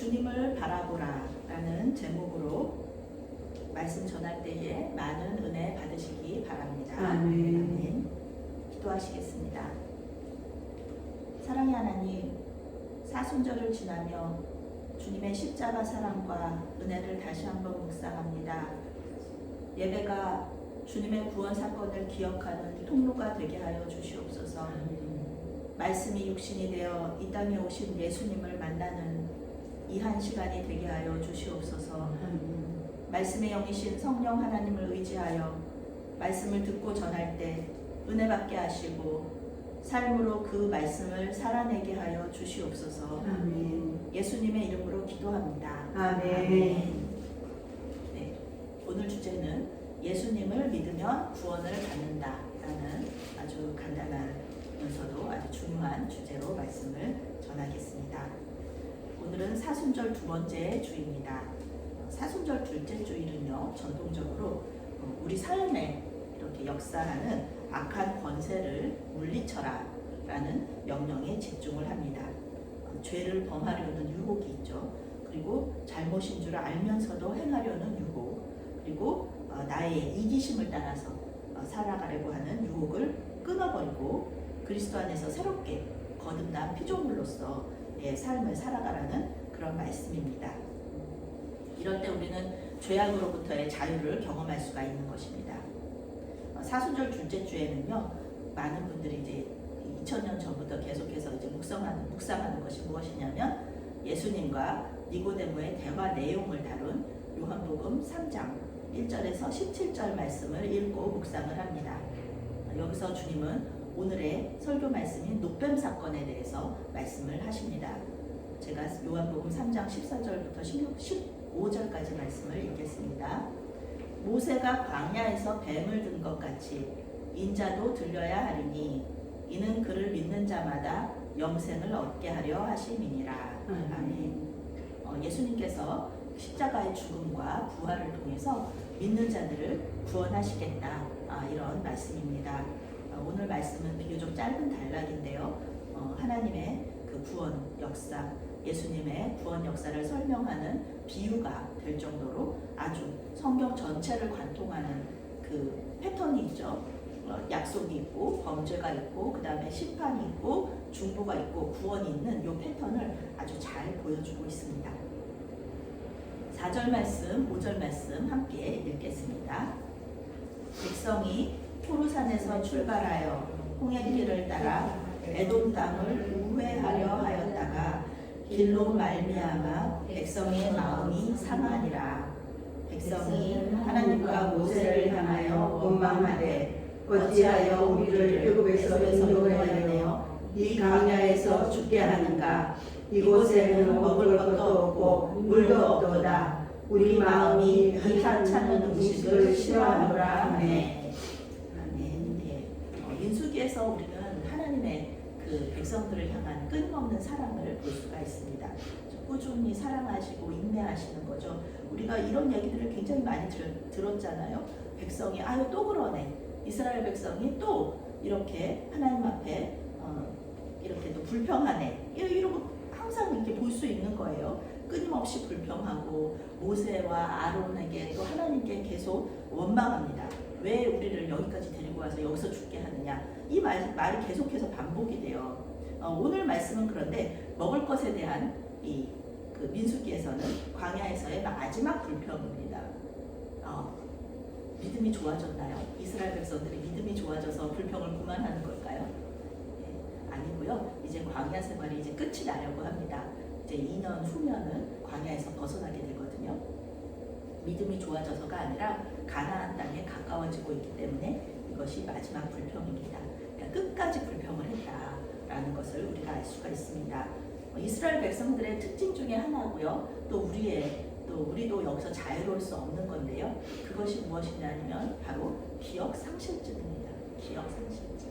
주님을 바라보라 라는 제목으로 말씀 전할 때에 많은 은혜 받으시기 바랍니다. 아멘. 아멘. 기도하시겠습니다. 사랑의 하나님, 사순절을 지나며 주님의 십자가 사랑과 은혜를 다시 한번 묵상합니다. 예배가 주님의 구원 사건을 기억하는 통로가 되게 하여 주시옵소서. 말씀이 육신이 되어 이 땅에 오신 예수님을 만나는 이 한 시간이 되게 하여 주시옵소서. 말씀의 영이신 성령 하나님을 의지하여 말씀을 듣고 전할 때 은혜 받게 하시고 삶으로 그 말씀을 살아내게 하여 주시옵소서. 아멘. 예수님의 이름으로 기도합니다. 아멘. 네, 오늘 주제는 예수님을 믿으면 구원을 받는다라는 아주 간단하면서도 아주 중요한 주제로 말씀을 전하겠습니다. 오늘은 사순절 두 번째 주입니다. 사순절 둘째 주일은요, 전통적으로 우리 삶에 이렇게 역사하는 악한 권세를 물리쳐라 라는 명령에 집중을 합니다. 죄를 범하려는 유혹이 있죠. 그리고 잘못인 줄 알면서도 행하려는 유혹, 그리고 나의 이기심을 따라서 살아가려고 하는 유혹을 끊어버리고 그리스도 안에서 새롭게 거듭난 피조물로서 삶을 살아가라는 그런 말씀입니다. 이럴 때 우리는 죄악으로부터의 자유를 경험할 수가 있는 것입니다. 사순절 둘째 주에는요, 많은 분들이 이제 2000년 전부터 계속해서 이제 묵상하는 것이 무엇이냐면 예수님과 니고데모의 대화 내용을 다룬 요한복음 3장 1절에서 17절 말씀을 읽고 묵상을 합니다. 여기서 주님은 오늘의 설교 말씀인 노뱀 사건에 대해서 말씀을 하십니다. 제가 요한복음 3장 14절부터 15절까지 말씀을 읽겠습니다. 모세가 광야에서 뱀을 든 것 같이 인자도 들려야 하리니 이는 그를 믿는 자마다 영생을 얻게 하려 하심이니라. 아멘. 예수님께서 십자가의 죽음과 부활을 통해서 믿는 자들을 구원하시겠다. 이런 말씀입니다. 오늘 말씀은 비교적 짧은 단락인데요. 하나님의 그 구원 역사, 예수님의 구원 역사를 설명하는 비유가 될 정도로 아주 성경 전체를 관통하는 그 패턴이 있죠. 약속이 있고 범죄가 있고 그 다음에 심판이 있고 중보가 있고 구원이 있는 이 패턴을 아주 잘 보여주고 있습니다. 4절 말씀, 5절 말씀 함께 읽겠습니다. 백성이 호르산에서 출발하여 홍해길을 따라 에돔 땅을 우회하려 하였다가 길로 말미암아 백성의 마음이 상하니라. 백성이 하나님과 모세를 향하여 원망하되 어찌하여 우리를 애굽에서 인도하여 이 광야에서 죽게 하는가. 이곳에는 먹을 것도 없고 물도 없도다. 우리 마음이 이 하찮은 음식을 싫어하노라. 아멘. 민수기에서 우리는 하나님의 그 백성들을 향한 끊임없는 사랑을 볼 수가 있습니다. 꾸준히 사랑하시고 인내하시는 거죠. 우리가 이런 얘기들을 굉장히 많이 들었잖아요. 백성이 아유 또 그러네. 이스라엘 백성이 또 이렇게 하나님 앞에 이렇게 또 불평하네. 이러고 항상 이렇게 볼 수 있는 거예요. 끊임없이 불평하고 모세와 아론에게 또 하나님께 계속 원망합니다. 왜 우리를 여기까지 데리고 와서 여기서 죽게 하느냐. 이 말이 계속해서 반복이 돼요. 오늘 말씀은 그런데 먹을 것에 대한 그 민수기에서는 광야에서의 마지막 불평입니다. 믿음이 좋아졌나요? 이스라엘 백성들이 믿음이 좋아져서 불평을 그만하는 걸까요? 아니고요. 이제 광야 생활이 이제 끝이 나려고 합니다. 이제 2년 후면은 광야에서 벗어나게 되거든요. 믿음이 좋아져서가 아니라 가나안 땅에 가까워지고 있기 때문에 이것이 마지막 불평입니다. 그러니까 끝까지 불평을 했다라는 것을 우리가 알 수가 있습니다. 이스라엘 백성들의 특징 중에 하나고요. 또 우리도 여기서 자유로울 수 없는 건데요. 그것이 무엇이냐면 바로 기억 상실증입니다. 기억 상실증.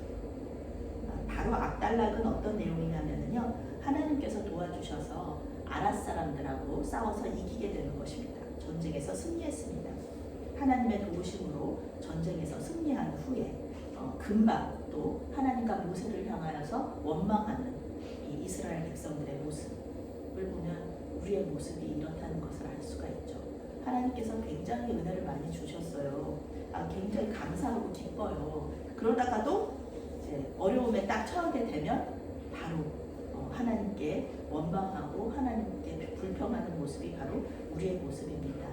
바로 앞단락은 어떤 내용이냐면요. 하나님께서 도와주셔서 아랏 사람들하고 싸워서 이기게 되는 것입니다. 전쟁에서 승리했습니다. 하나님의 도우심으로 전쟁에서 승리한 후에 금방 또 하나님과 모세를 향하여서 원망하는 이 이스라엘 백성들의 모습을 보면 우리의 모습이 이렇다는 것을 알 수가 있죠. 하나님께서 굉장히 은혜를 많이 주셨어요. 굉장히 감사하고 기뻐요. 그러다가도 이제 어려움에 딱 처하게 되면 바로 하나님께 원망하고 하나님께 불평하는 모습이 바로 우리의 모습입니다.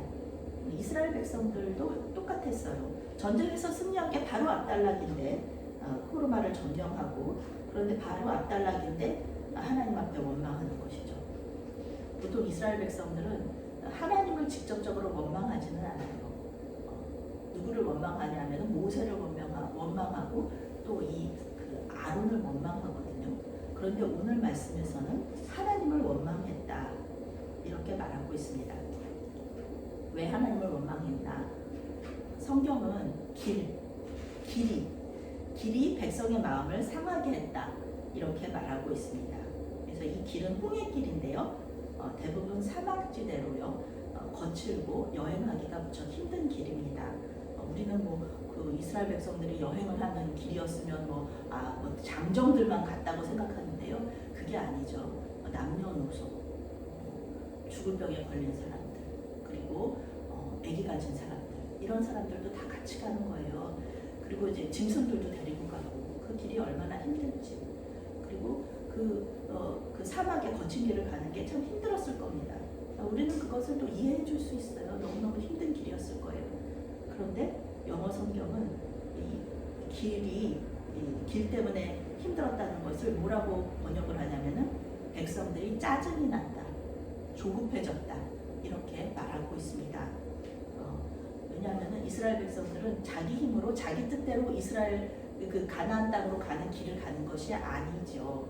이스라엘 백성들도 똑같았어요. 전쟁에서 승리한 게 바로 압달락인데 호르마를 점령하고, 그런데 바로 압달락인데 하나님 앞에 원망하는 것이죠. 보통 이스라엘 백성들은 하나님을 직접적으로 원망하지는 않아요. 누구를 원망하냐면 모세를 원망하고 또 그 아론을 원망하거든요. 그런데 오늘 말씀에서는 하나님을 원망했다 이렇게 말하고 있습니다. 왜 하나님을 원망했나? 성경은 길이 백성의 마음을 상하게 했다 이렇게 말하고 있습니다. 그래서 이 길은 홍해 길인데요. 대부분 사막지대로요. 거칠고 여행하기가 무척 힘든 길입니다. 우리는 그 이스라엘 백성들이 여행을 하는 길이었으면 장정들만 갔다고 생각하는데요. 그게 아니죠. 남녀노소, 죽을 병에 걸린 사람들, 그리고 아기 가진 사람들, 이런 사람들도 다 같이 가는 거예요. 그리고 이제 짐승들도 데리고 가고, 그 길이 얼마나 힘든지, 그리고 그 사막의 거친 길을 가는 게 참 힘들었을 겁니다. 우리는 그것을 또 이해해 줄 수 있어요. 너무너무 힘든 길이었을 거예요. 그런데 영어 성경은 이 길 때문에 힘들었다는 것을 뭐라고 번역을 하냐면은 백성들이 짜증이 난다, 조급해졌다 이렇게 말하고 있습니다. 왜냐하면은 이스라엘 백성들은 자기 힘으로 자기 뜻대로 이스라엘 그 가나안 땅으로 가는 길을 가는 것이 아니죠.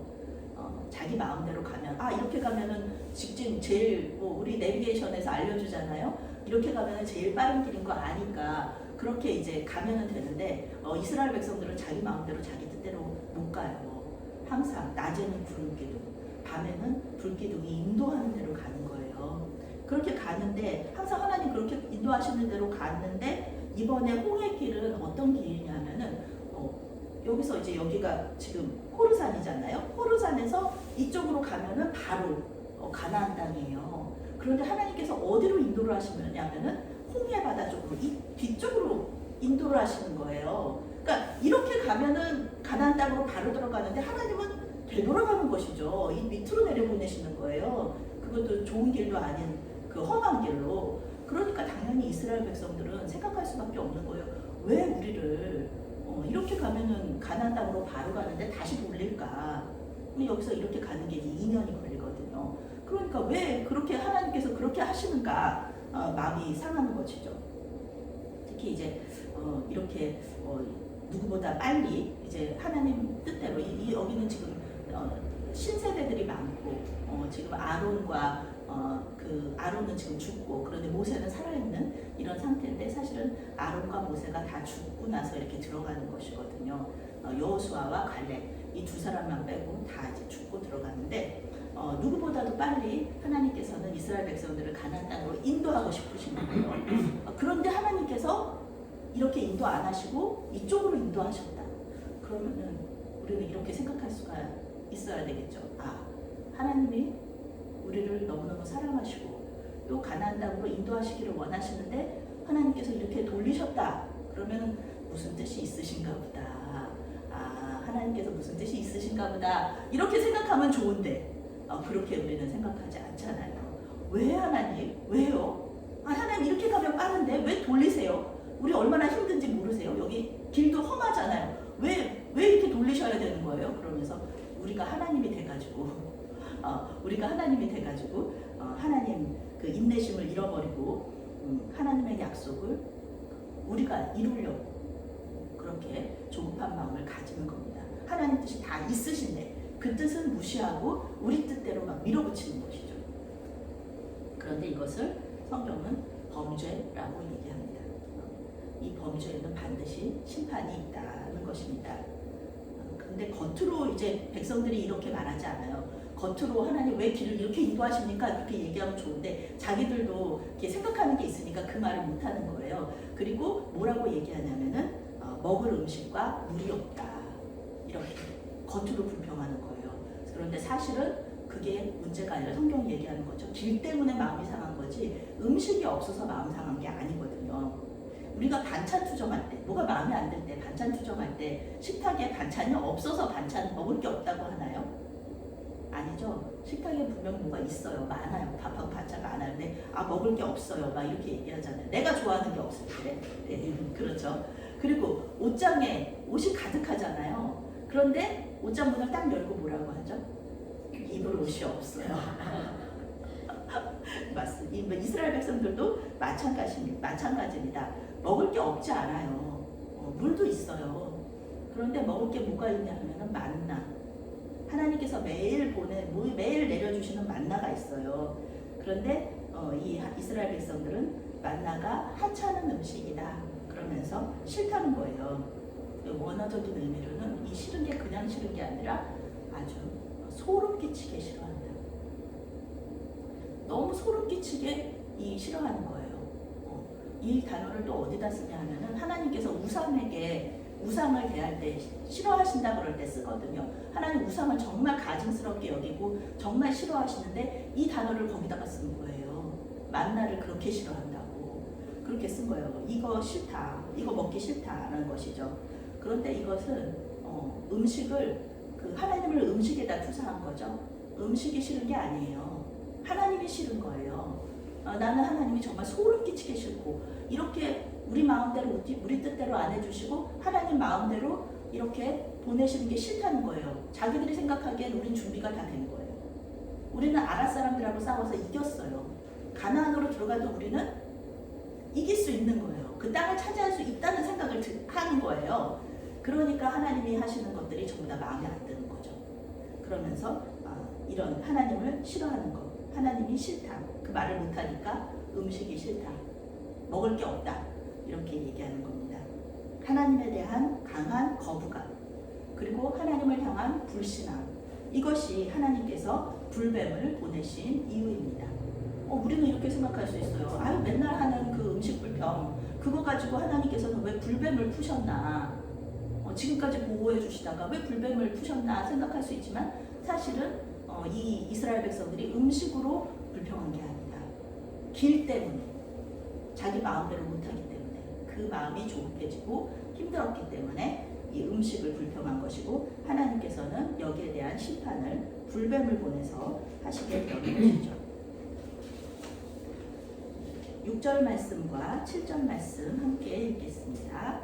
자기 마음대로 가면 이렇게 가면은 직진 제일 우리 내비게이션에서 알려주잖아요. 이렇게 가면은 제일 빠른 길인 거 아니까 그렇게 이제 가면은 되는데 이스라엘 백성들은 자기 마음대로 자기 뜻대로 못 가요. 항상 낮에는 구름 기둥, 밤에는 불 기둥이 인도하는 대로 가는 거예요. 그렇게 가는데 항상 하나님 그렇게 인도하시는 대로 갔는데 이번에 홍해 길은 어떤 길이냐면은 여기서 이제 여기가 지금 호르산이잖아요. 호르산에서 이쪽으로 가면은 바로 가나안 땅이에요. 그런데 하나님께서 어디로 인도를 하시냐면은 홍해 바다 쪽으로, 이 뒤쪽으로 인도를 하시는 거예요. 그러니까 이렇게 가면은 가나안 땅으로 바로 들어가는데 하나님은 되돌아가는 것이죠. 이 밑으로 내려보내시는 거예요. 그것도 좋은 길도 아닌 그 험한 길로. 그러니까 당연히 이스라엘 백성들은 생각할 수밖에 없는 거예요. 왜 우리를 이렇게 가면은 가나안 땅으로 바로 가는데 다시 돌릴까? 여기서 이렇게 가는 게 2년이 걸리거든요. 그러니까 왜 그렇게 하나님께서 그렇게 하시는가 마음이 상하는 것이죠. 특히 이제 이렇게 누구보다 빨리 이제 하나님 뜻대로 여기는 지금 신세대들이 많고 지금 아론과 아론은 지금 죽고 그런데 모세는 살아있는 이런 상태인데 사실은 아론과 모세가 다 죽고 나서 이렇게 들어가는 것이거든요. 여호수아와 갈렙 이 두 사람만 빼고 다 이제 죽고 들어가는데 누구보다도 빨리 하나님께서는 이스라엘 백성들을 가나안 땅으로 인도하고 싶으신 거예요. 그런데 하나님께서 이렇게 인도 안 하시고 이쪽으로 인도하셨다. 그러면은 우리는 이렇게 생각할 수가 있어야 되겠죠. 하나님이 우리를 너무너무 사랑하시고 또 가나안 땅으로 인도하시기를 원하시는데 하나님께서 이렇게 돌리셨다. 그러면 무슨 뜻이 있으신가 보다. 하나님께서 무슨 뜻이 있으신가 보다. 이렇게 생각하면 좋은데 그렇게 우리는 생각하지 않잖아요. 왜 하나님? 왜요? 하나님 이렇게 가면 빠른데 왜 돌리세요? 우리 얼마나 힘든지 모르세요? 여기 길도 험하잖아요. 왜 이렇게 돌리셔야 되는 거예요? 그러면서 우리가 하나님이 돼가지고 하나님 그 인내심을 잃어버리고 하나님의 약속을 우리가 이루려고 그렇게 조급한 마음을 가지는 겁니다. 하나님 뜻이 다 있으신데 그 뜻은 무시하고 우리 뜻대로 막 밀어붙이는 것이죠. 그런데 이것을 성경은 범죄라고 얘기합니다. 이 범죄에는 반드시 심판이 있다는 것입니다. 근데 겉으로 이제 백성들이 이렇게 말하지 않아요. 겉으로 하나님 왜 길을 이렇게 인도하십니까? 그렇게 얘기하면 좋은데 자기들도 이렇게 생각하는 게 있으니까 그 말을 못하는 거예요. 그리고 뭐라고 얘기하냐면은 먹을 음식과 물이 없다. 이렇게 겉으로 불평하는 거예요. 그런데 사실은 그게 문제가 아니라 성경이 얘기하는 거죠. 길 때문에 마음이 상한 거지 음식이 없어서 마음 상한 게 아니거든요. 우리가 반찬 투정할 때, 뭐가 마음에 안 들 때, 반찬 투정할 때 식탁에 반찬이 없어서 반찬 먹을 게 없다고 하나요? 아니죠. 식탁에 분명 뭐가 있어요. 많아요. 밥하고 반찬 많아요. 근데 먹을 게 없어요. 막 이렇게 얘기하잖아요. 내가 좋아하는 게 없을 때. 네, 그렇죠. 그리고 옷장에 옷이 가득하잖아요. 그런데 옷장 문을 딱 열고 뭐라고 하죠? 입을 옷이 없어요. 맞습니다. 이스라엘 백성들도 마찬가지입니다. 먹을 게 없지 않아요. 물도 있어요. 그런데 먹을 게 뭐가 있냐 하면은 만나. 하나님께서 매일 내려주시는 만나가 있어요. 그런데 이 이스라엘 백성들은 만나가 하찮은 음식이다. 그러면서 싫다는 거예요. 원어적인 의미로는 이 싫은 게 그냥 싫은 게 아니라 아주 소름 끼치게 싫어한다. 너무 소름 끼치게 싫어하는 거예요. 이 단어를 또 어디다 쓰냐 하면은 하나님께서 우상을 대할 때 싫어하신다 그럴 때 쓰거든요. 하나님 우상을 정말 가증스럽게 여기고 정말 싫어하시는데 이 단어를 거기다가 쓴 거예요. 만나를 그렇게 싫어한다고 그렇게 쓴 거예요. 이거 싫다, 이거 먹기 싫다라는 것이죠. 그런데 이것은 음식을 하나님을 음식에다 투사한 거죠. 음식이 싫은 게 아니에요. 하나님이 싫은 거예요. 나는 하나님이 정말 소름 끼치게 싫고 이렇게 우리 마음대로 우리 뜻대로 안 해주시고 하나님 마음대로 이렇게 보내시는 게 싫다는 거예요. 자기들이 생각하기엔 우린 준비가 다 된 거예요. 우리는 아랍 사람들하고 싸워서 이겼어요. 가나안으로 들어가도 우리는 이길 수 있는 거예요. 그 땅을 차지할 수 있다는 생각을 하는 거예요. 그러니까 하나님이 하시는 것들이 전부 다 마음에 안 드는 거죠. 그러면서 이런 하나님을 싫어하는 것, 하나님이 싫다. 그 말을 못하니까 음식이 싫다. 먹을 게 없다. 이렇게 얘기하는 겁니다. 하나님에 대한 강한 거부감, 그리고 하나님을 향한 불신앙. 이것이 하나님께서 불뱀을 보내신 이유입니다. 우리는 이렇게 생각할 수 있어요. 맨날 하는 그 음식 불평, 그거 가지고 하나님께서는 왜 불뱀을 푸셨나? 지금까지 보호해 주시다가 왜 불뱀을 푸셨나 생각할 수 있지만 사실은 이 이스라엘 백성들이 음식으로 불평한 게 아니다. 길 때문에, 자기 마음대로 못하기 때문에, 그 마음이 조급해지고 힘들었기 때문에 이 음식을 불평한 것이고 하나님께서는 여기에 대한 심판을 불뱀을 보내서 하시게 된 것이죠. 6절 말씀과 7절 말씀 함께 읽겠습니다.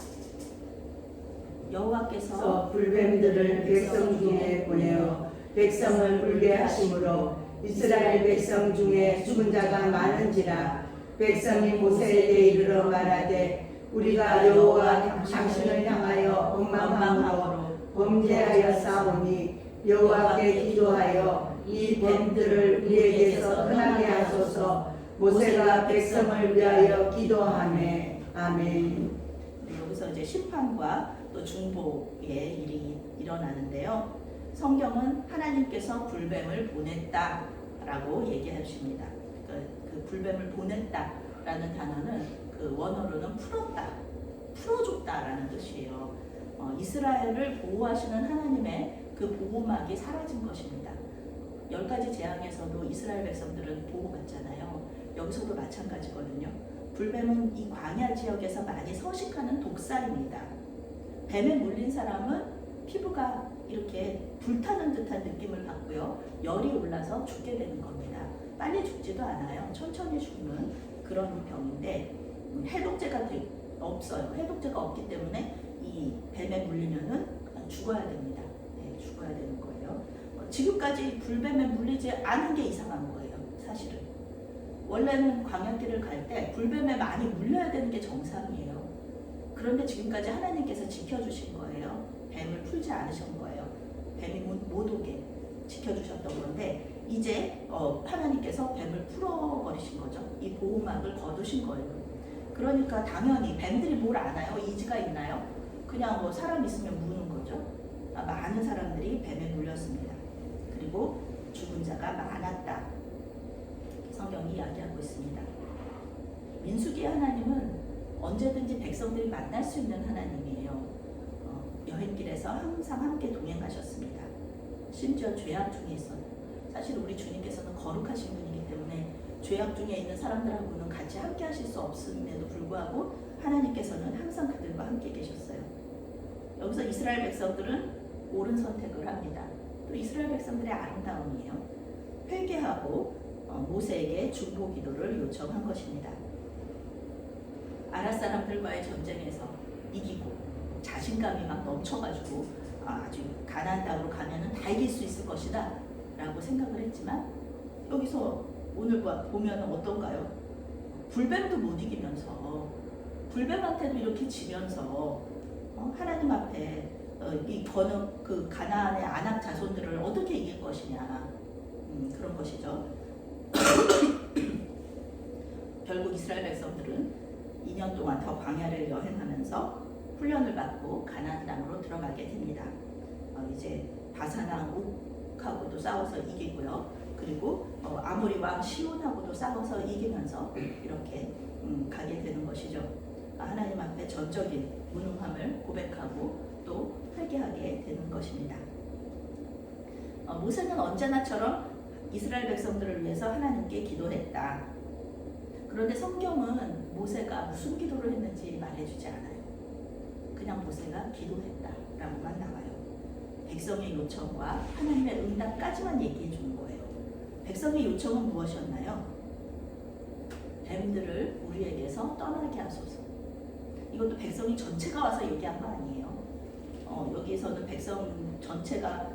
여호와께서 불뱀들을 백성 중에 보내어 백성을 울게 하심으로 이스라엘 백성 중에 죽은 자가 많은지라. 백성이 모세에게 이르러 말하되 우리가 여호와 당신을 향하여 원망함으로 범죄하여 싸우니 여호와께 기도하여 이 뱀들을 우리에게서 떠나게 하소서. 모세가 백성을 위하여 기도하매. 아멘. 여기서 이제 심판과 또 중보의 일이 일어나는데요. 성경은 하나님께서 불뱀을 보냈다라고 얘기하십니다. 그 불뱀을 보냈다라는 단어는 그 원어로는 풀어줬다라는 뜻이에요. 이스라엘을 보호하시는 하나님의 그 보호막이 사라진 것입니다. 10가지 재앙에서도 이스라엘 백성들은 보호받잖아요. 여기서도 마찬가지거든요. 불뱀은 이 광야 지역에서 많이 서식하는 독사입니다. 뱀에 물린 사람은 피부가 이렇게 불타는 듯한 느낌을 받고요. 열이 올라서 죽게 되는 겁니다. 빨리 죽지도 않아요. 천천히 죽는 그런 병인데 해독제가 없어요. 해독제가 없기 때문에 이 뱀에 물리면은 죽어야 됩니다. 네, 죽어야 되는 거예요. 지금까지 불뱀에 물리지 않은 게 이상한 거예요. 사실은. 원래는 광야길을 갈 때 불뱀에 많이 물려야 되는 게 정상이에요. 그런데 지금까지 하나님께서 지켜주신 거예요. 뱀을 풀지 않으신 거예요. 뱀이 못 오게 지켜주셨던 건데 이제 하나님께서 뱀을 풀어버리신 거죠. 이 보호막을 거두신 거예요. 그러니까 당연히 뱀들이 뭘 아나요? 이지가 있나요? 그냥 뭐 사람 있으면 무는 거죠. 많은 사람들이 뱀에 물렸습니다. 그리고 죽은 자가 많았다. 성경이 이야기하고 있습니다. 민수기의 하나님은 언제든지 백성들이 만날 수 있는 하나님이에요. 여행길에서 항상 함께 동행하셨습니다. 심지어 죄악 중에 사실 우리 주님께서는 거룩하신 분이기 때문에 죄악 중에 있는 사람들하고는 같이 함께 하실 수 없음에도 불구하고 하나님께서는 항상 그들과 함께 계셨어요. 여기서 이스라엘 백성들은 옳은 선택을 합니다. 또 이스라엘 백성들의 아름다움이에요. 회개하고 모세에게 중보 기도를 요청한 것입니다. 아랍 사람들과의 전쟁에서 이기고 자신감이 막 넘쳐가지고 아주 가나안 땅으로 가면은 다 이길 수 있을 것이다 라고 생각을 했지만 여기서 오늘 보면 어떤가요? 불뱀도 못 이기면서 불뱀한테도 이렇게 지면서 하나님 앞에 이 그 가나안의 아낙 자손들을 어떻게 이길 것이냐 그런 것이죠. 결국 이스라엘 백성들은 2년 동안 더 광야를 여행하면서 훈련을 받고 가나안 땅으로 들어가게 됩니다. 이제 바산왕 옥하고도 싸워서 이기고요. 그리고 아모리 왕 시온하고도 싸워서 이기면서 이렇게 가게 되는 것이죠. 하나님 앞에 전적인 무능함을 고백하고 또 회개하게 되는 것입니다. 모세는 언제나처럼 이스라엘 백성들을 위해서 하나님께 기도했다. 그런데 성경은 모세가 무슨 기도를 했는지 말해주지 않아요. 그냥 모세가 기도했다라고만 나와요. 백성의 요청과 하나님의 응답까지만 얘기해 주는 거예요. 백성의 요청은 무엇이었나요? 뱀들을 우리에게서 떠나게 하소서. 이것도 백성이 전체가 와서 얘기한 거 아니에요. 여기에서는 백성 전체가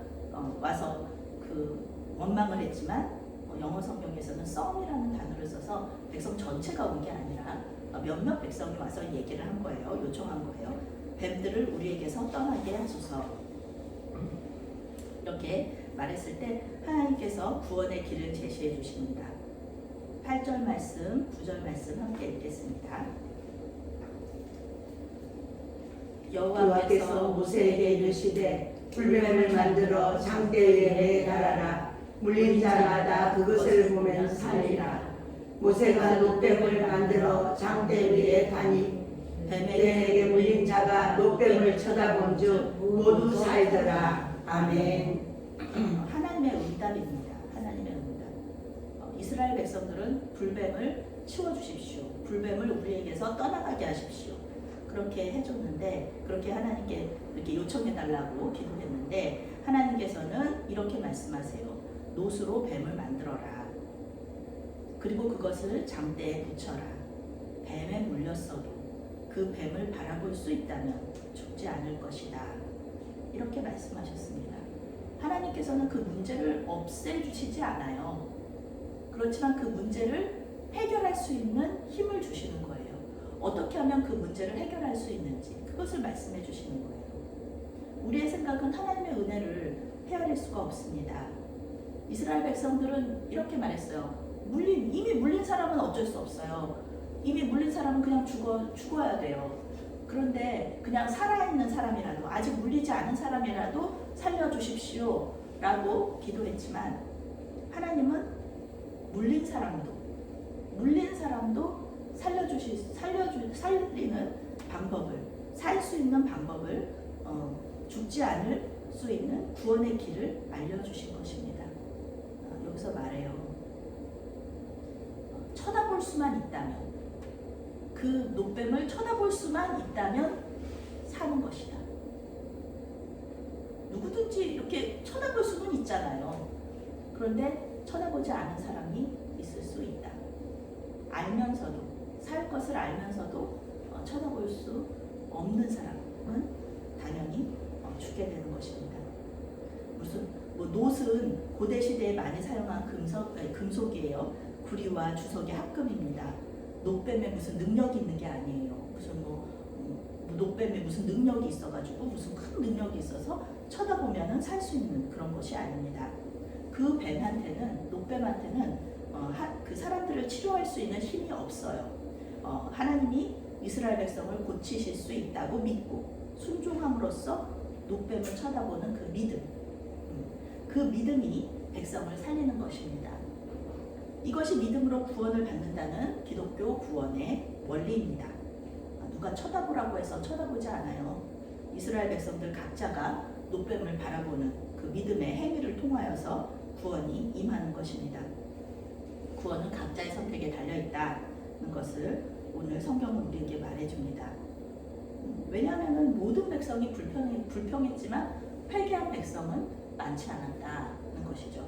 와서 그 원망을 했지만 영어 성경에서는 썸이라는 단어를 써서 백성 전체가 온 게 아니라 몇몇 백성이 와서 얘기를 한 거예요. 요청한 거예요. 뱀들을 우리에게서 떠나게 하소서. 이렇게 말했을 때 하나님께서 구원의 길을 제시해 주십니다. 8절 말씀, 9절 말씀 함께 읽겠습니다. 여호와께서 모세에게 이르시되 불뱀을 만들어 장대 위에 달아라. 물린 자마다 그것을 보면 살리라. 모세가 놋뱀을 만들어 장대 위에 다니 뱀에게 물린 자가 놋뱀을 쳐다본 즉 모두 살더라. 아멘. 하나님의 응답입니다. 하나님의 응답. 이스라엘 백성들은 불뱀을 치워주십시오. 불뱀을 우리에게서 떠나가게 하십시오. 그렇게 해줬는데, 그렇게 하나님께 이렇게 요청해달라고 기도했는데, 하나님께서는 이렇게 말씀하세요. 놋으로 뱀을 만들어라. 그리고 그것을 장대에 붙여라. 뱀에 물렸어도 그 뱀을 바라볼 수 있다면 죽지 않을 것이다. 이렇게 말씀하셨습니다. 하나님께서는 그 문제를 없애주시지 않아요. 그렇지만 그 문제를 해결할 수 있는 힘을 주시는 거예요. 어떻게 하면 그 문제를 해결할 수 있는지 그것을 말씀해 주시는 거예요. 우리의 생각은 하나님의 은혜를 헤아릴 수가 없습니다. 이스라엘 백성들은 이렇게 말했어요. 이미 물린 사람은 어쩔 수 없어요. 이미 물린 사람은 그냥 죽어야 돼요. 그런데 그냥 살아있는 사람이라도, 아직 물리지 않은 사람이라도 살려주십시오 라고 기도했지만, 하나님은 물린 사람도 살리는 방법을, 살 수 있는 방법을, 죽지 않을 수 있는 구원의 길을 알려주신 것입니다. 여기서 말해요. 쳐다볼 수만 있다면, 그 놋뱀을 쳐다볼 수만 있다면 사는 것이다. 누구든지 이렇게 쳐다볼 수는 있잖아요. 그런데 쳐다보지 않은 사람이 있을 수 있다. 알면서도, 살 것을 알면서도 쳐다볼 수 없는 사람은 당연히 죽게 되는 것입니다. 놋은 고대 시대에 많이 사용한 금속이에요. 구리와 주석의 합금입니다. 놋뱀에 무슨 능력이 있는 게 아니에요. 놋뱀에 무슨 능력이 있어가지고 무슨 큰 능력이 있어서 쳐다보면은 살 수 있는 그런 것이 아닙니다. 그 뱀한테는, 놋뱀한테는 그 사람들을 치료할 수 있는 힘이 없어요. 하나님이 이스라엘 백성을 고치실 수 있다고 믿고 순종함으로써 놋뱀을 쳐다보는 그 믿음, 그 믿음이 백성을 살리는 것입니다. 이것이 믿음으로 구원을 받는다는 기독교 구원의 원리입니다. 누가 쳐다보라고 해서 쳐다보지 않아요. 이스라엘 백성들 각자가 놋뱀을 바라보는 그 믿음의 행위를 통하여서 구원이 임하는 것입니다. 구원은 각자의 선택에 달려있다는 것을 오늘 성경은 우리에게 말해줍니다. 왜냐하면 모든 백성이 불평했지만 회개한 백성은 많지 않았다는 것이죠.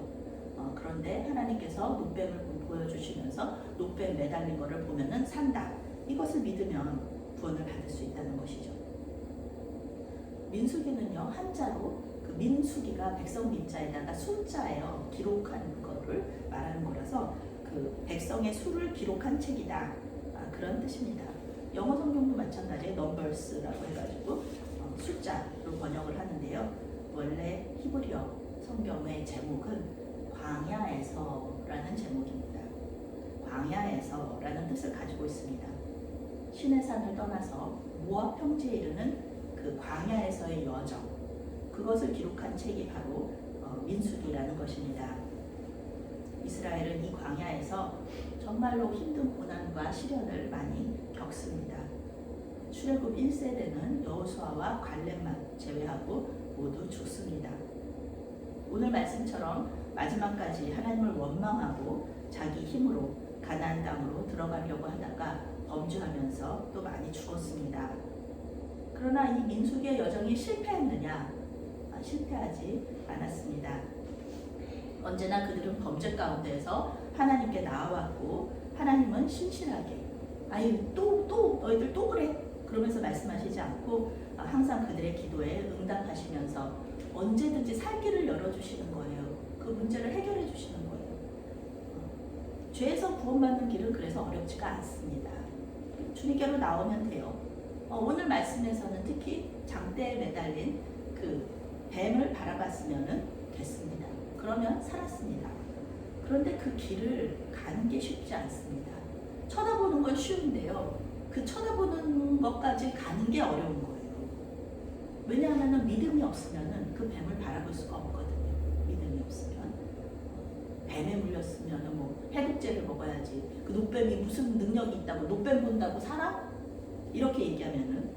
그런데 하나님께서 노뱀을 보여주시면서 노뱀 매달린 것을 보면은 산다. 이것을 믿으면 구원을 받을 수 있다는 것이죠. 민수기는요, 한자로 그 민수기가 백성 민자에다가 숫자예요. 기록한 거를 말하는 거라서 그 백성의 수를 기록한 책이다. 그런 뜻입니다. 영어 성경도 마찬가지에 넘버스라고 해가지고 숫자로 번역을 하는데요. 원래 히브리어 성경의 제목은 광야에서라는 제목입니다. 광야에서라는 뜻을 가지고 있습니다. 시내산을 떠나서 모압 평지에 이르는 그 광야에서의 여정, 그것을 기록한 책이 바로 민수기라는 것입니다. 이스라엘은 이 광야에서 정말로 힘든 고난과 시련을 많이 겪습니다. 출애굽 1세대는 여호수아와 갈렙만 제외하고 모두 죽습니다. 오늘 말씀처럼 마지막까지 하나님을 원망하고 자기 힘으로 가나안 땅으로 들어가려고 하다가 범죄하면서 또 많이 죽었습니다. 그러나 이 민수기의 여정이 실패했느냐? 실패하지 않았습니다. 언제나 그들은 범죄 가운데에서 하나님께 나아왔고 하나님은 신실하게 아유 또 너희들 또 그래 그러면서 말씀하시지 않고 항상 그들의 기도에 응답하시면서 언제든지 살 길을 열어주시는 거예요. 그 문제를 해결해 주시는 거예요. 죄에서 구원받는 길은 그래서 어렵지가 않습니다. 주님께로 나오면 돼요. 오늘 말씀에서는 특히 장대에 매달린 그 뱀을 바라봤으면 됐습니다. 그러면 살았습니다. 그런데 그 길을 가는 게 쉽지 않습니다. 쳐다보는 건 쉬운데요. 그 쳐다보는 것까지 가는 게 어려운 거예요. 왜냐하면 믿음이 없으면 그 뱀을 바라볼 수가 없거든요. 믿음이 없으면. 뱀에 물렸으면 뭐 해독제를 먹어야지. 그 노뱀이 무슨 능력이 있다고 노뱀 본다고 살아? 이렇게 얘기하면은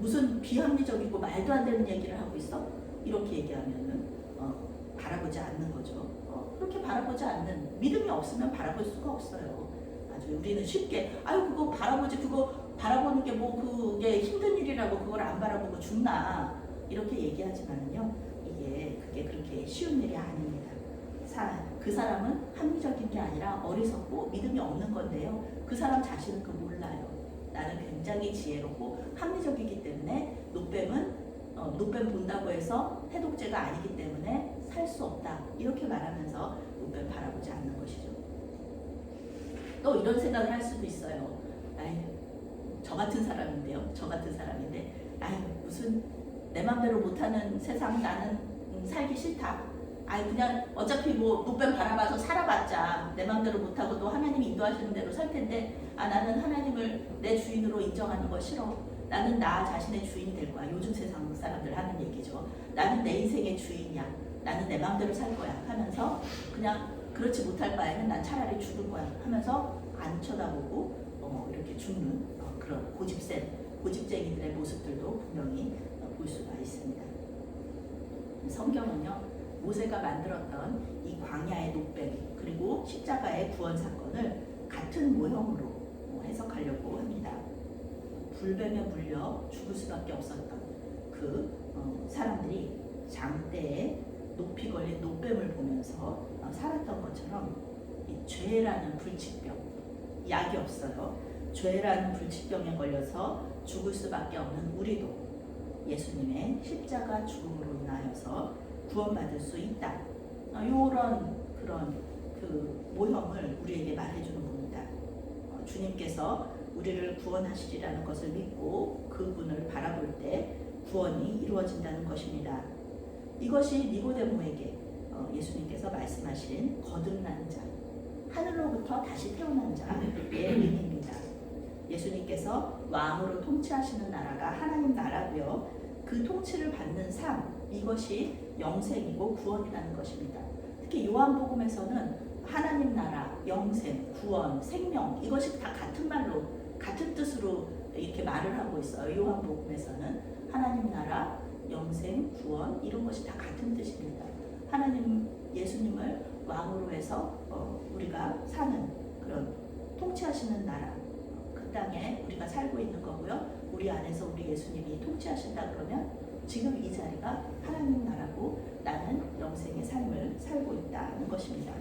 무슨 비합리적이고 말도 안 되는 얘기를 하고 있어? 이렇게 얘기하면은 바라보지 않는 거죠. 그렇게 바라보지 않는 믿음이 없으면 바라볼 수가 없어요. 아주 우리는 쉽게 아유 그거 바라보지 그거 바라보는 게 뭐 그게 힘든 일이라고 그걸 안 바라보고 죽나 이렇게 얘기하지만은요 그게 그렇게 쉬운 일이 아닙니다. 그 사람은 합리적인 게 아니라 어리석고 믿음이 없는 건데요. 그 사람 자신은 그 몰라요. 나는 굉장히 지혜롭고 합리적이기 때문에 노뱀 본다고 해서 해독제가 아니기 때문에 살 수 없다. 이렇게 말하면서 노뱀 바라보지 않는 것이죠. 또 이런 생각을 할 수도 있어요. 아유, 저 같은 사람인데요. 저 같은 사람인데 아유 무슨 내 맘대로 못하는 세상 나는 살기 싫다. 아유 그냥 어차피 뭐 노뱀 바라봐서 살아봤자 내 맘대로 못하고 또 하나님이 인도하시는 대로 살 텐데 나는 하나님을 내 주인으로 인정하는 거 싫어. 나는 나 자신의 주인이 될 거야. 요즘 세상 사람들 하는 얘기죠. 나는 내 인생의 주인이야. 나는 내 마음대로 살 거야 하면서 그냥 그렇지 못할 바에는 난 차라리 죽을 거야 하면서 안 쳐다보고 이렇게 죽는 그런 고집쟁이들의 모습들도 분명히 볼 수가 있습니다. 성경은요 모세가 만들었던 이 광야의 노뱀 그리고 십자가의 구원 사건을 같은 모형으로 해석하려고 합니다. 불뱀에 물려 죽을 수밖에 없었던 그 사람들이 장대에 높이 걸린 노뱀을 보면서 살았던 것처럼 이 죄라는 불치병, 약이 없어요. 죄라는 불치병에 걸려서 죽을 수밖에 없는 우리도 예수님의 십자가 죽음으로 인하여서 구원받을 수 있다. 이런 그런 그 모형을 우리에게 말해주는 겁니다. 주님께서 우리를 구원하시리라는 것을 믿고 그분을 바라볼 때 구원이 이루어진다는 것입니다. 이것이 니고데모에게 예수님께서 말씀하신 거듭난 자, 하늘로부터 다시 태어난 자의 의미입니다. 예수님께서 왕으로 통치하시는 나라가 하나님 나라고요. 그 통치를 받는 삶, 이것이 영생이고 구원이라는 것입니다. 특히 요한복음에서는 하나님 나라, 영생, 구원, 생명 이것이 다 같은 말로 같은 뜻으로 이렇게 말을 하고 있어요. 요한복음에서는 하나님 나라, 영생, 구원 이런 것이 다 같은 뜻입니다. 하나님 예수님을 왕으로 해서 우리가 사는 그런 통치하시는 나라, 그 땅에 우리가 살고 있는 거고요. 우리 안에서 우리 예수님이 통치하신다 그러면 지금 이 자리가 하나님 나라고 나는 영생의 삶을 살고 있다는 것입니다.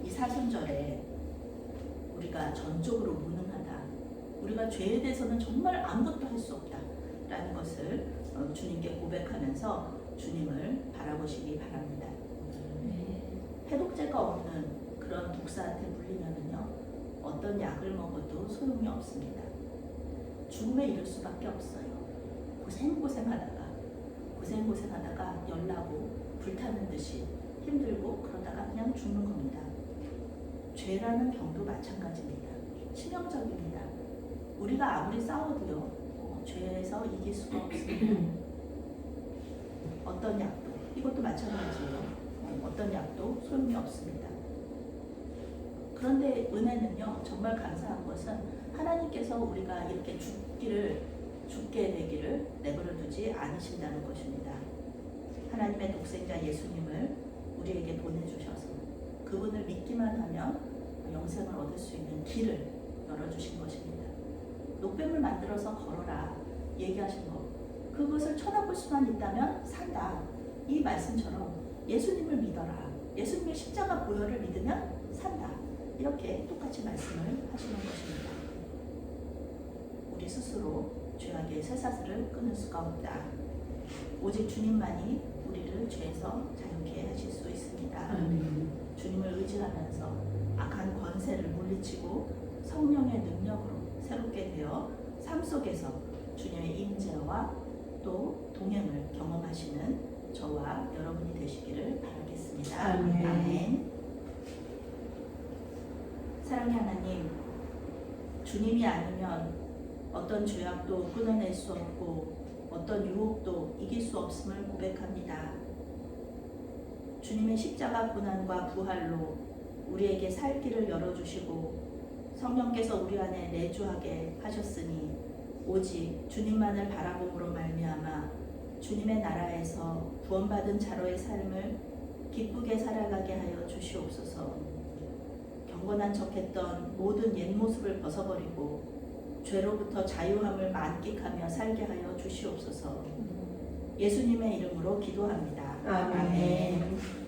이 사순절에 우리가 전적으로 무능하다, 우리가 죄에 대해서는 정말 아무것도 할 수 없다라는 것을 주님께 고백하면서 주님을 바라보시기 바랍니다. 해독제가 없는 그런 독사한테 물리면은요, 어떤 약을 먹어도 소용이 없습니다. 죽음에 이를 수밖에 없어요. 고생하다가 열나고 불타는 듯이 힘들고 그러다가 그냥 죽는 겁니다. 죄라는 병도 마찬가지입니다. 치명적입니다. 우리가 아무리 싸워도요, 죄에서 이길 수가 없습니다. 어떤 약도, 이것도 마찬가지예요. 어떤 약도 소용이 없습니다. 그런데 은혜는요, 정말 감사한 것은 하나님께서 우리가 이렇게 죽게 되기를 내버려 두지 않으신다는 것입니다. 하나님의 독생자 예수님을 우리에게 보내주셔서 그분을 믿기만 하면 영생을 얻을 수 있는 길을 열어주신 것입니다. 녹뱀을 만들어서 걸어라 얘기하신 것, 그것을 쳐다볼 수만 있다면 산다. 이 말씀처럼 예수님을 믿어라, 예수님의 십자가 보혈을 믿으면 산다. 이렇게 똑같이 말씀을 하시는 것입니다. 우리 스스로 죄악의 쇠사슬을 끊을 수가 없다. 오직 주님만이 우리를 죄에서 자유케 하실 수 있습니다. 주님을 의지하면서 악한 권세를 물리치고 성령의 능력으로 새롭게 되어 삶 속에서 주님의 임재와 또 동행을 경험하시는 저와 여러분이 되시기를 바라겠습니다. 아멘. 사랑의 하나님, 주님이 아니면 어떤 죄악도 끊어낼 수 없고 어떤 유혹도 이길 수 없음을 고백합니다. 주님의 십자가 고난과 부활로 우리에게 살 길을 열어주시고 성령께서 우리 안에 내주하게 하셨으니 오직 주님만을 바라봄으로 말미암아 주님의 나라에서 구원받은 자로의 삶을 기쁘게 살아가게 하여 주시옵소서. 경건한 척했던 모든 옛 모습을 벗어버리고 죄로부터 자유함을 만끽하며 살게 하여 주시옵소서. 예수님의 이름으로 기도합니다. 아멘.